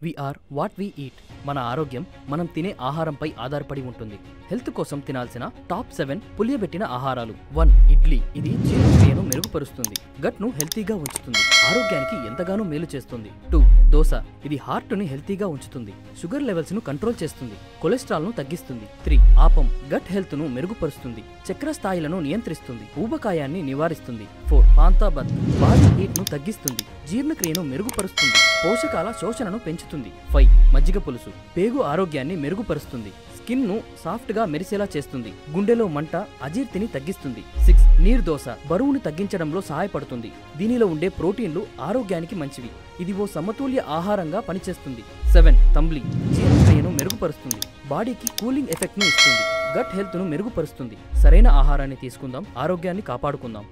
We are what we eat. మన ఆరోగ్యం మనం తినే ఆహారంపై ఆధారపడి ఉంటుంది. హెల్త్ కోసం తినాల్సిన టాప్ 7 పులియబెట్టిన ఆహారాలు. 1. ఇడ్లీ. ఇది జీర్ణక్రియను మెరుగుపరుస్తుంది, గట్ ను హెల్తీగా ఉంచుతుంది, ఆరోగ్యానికి ఎంతగానో మేలు చేస్తుంది. 2. దోస. ఇది హార్ట్ ని హెల్తీగా ఉంచుతుంది, షుగర్ లెవెల్స్ ను కంట్రోల్ చేస్తుంది, కొలెస్ట్రాల్ ను తగ్గిస్తుంది. 3. ఆపం. గట్ హెల్త్ ను మెరుగుపరుస్తుంది, చక్కెర స్థాయిలను నియంత్రిస్తుంది, ఊబకాయాన్ని నివారిస్తుంది. 4. పాంతాబత్. బాడీ హీట్ ను తగ్గిస్తుంది, జీర్ణక్రియను మెరుగుపరుస్తుంది, పోషకాల శోషణను పెంచుతుంది. 5. మజ్జిగ పులుసు. పేగు ఆరోగ్యాన్ని మెరుగుపరుస్తుంది, స్కిన్ ను సాఫ్ట్ గా మెరిసేలా చేస్తుంది, గుండెలో మంట, అజీర్తిని తగ్గిస్తుంది. 6. నీర్ దోస. బరువును తగ్గించడంలో సహాయపడుతుంది, దీనిలో ఉండే ప్రోటీన్లు ఆరోగ్యానికి మంచివి, ఇది ఓ సమతుల్య ఆహారంగా పనిచేస్తుంది. 7. తంబ్లి. జీర్ణక్రియను మెరుగుపరుస్తుంది, బాడీకి కూలింగ్ ఎఫెక్ట్ ను ఇస్తుంది, గట్ హెల్త్ ను మెరుగుపరుస్తుంది. సరైన ఆహారాన్ని తీసుకుందాం, ఆరోగ్యాన్ని కాపాడుకుందాం.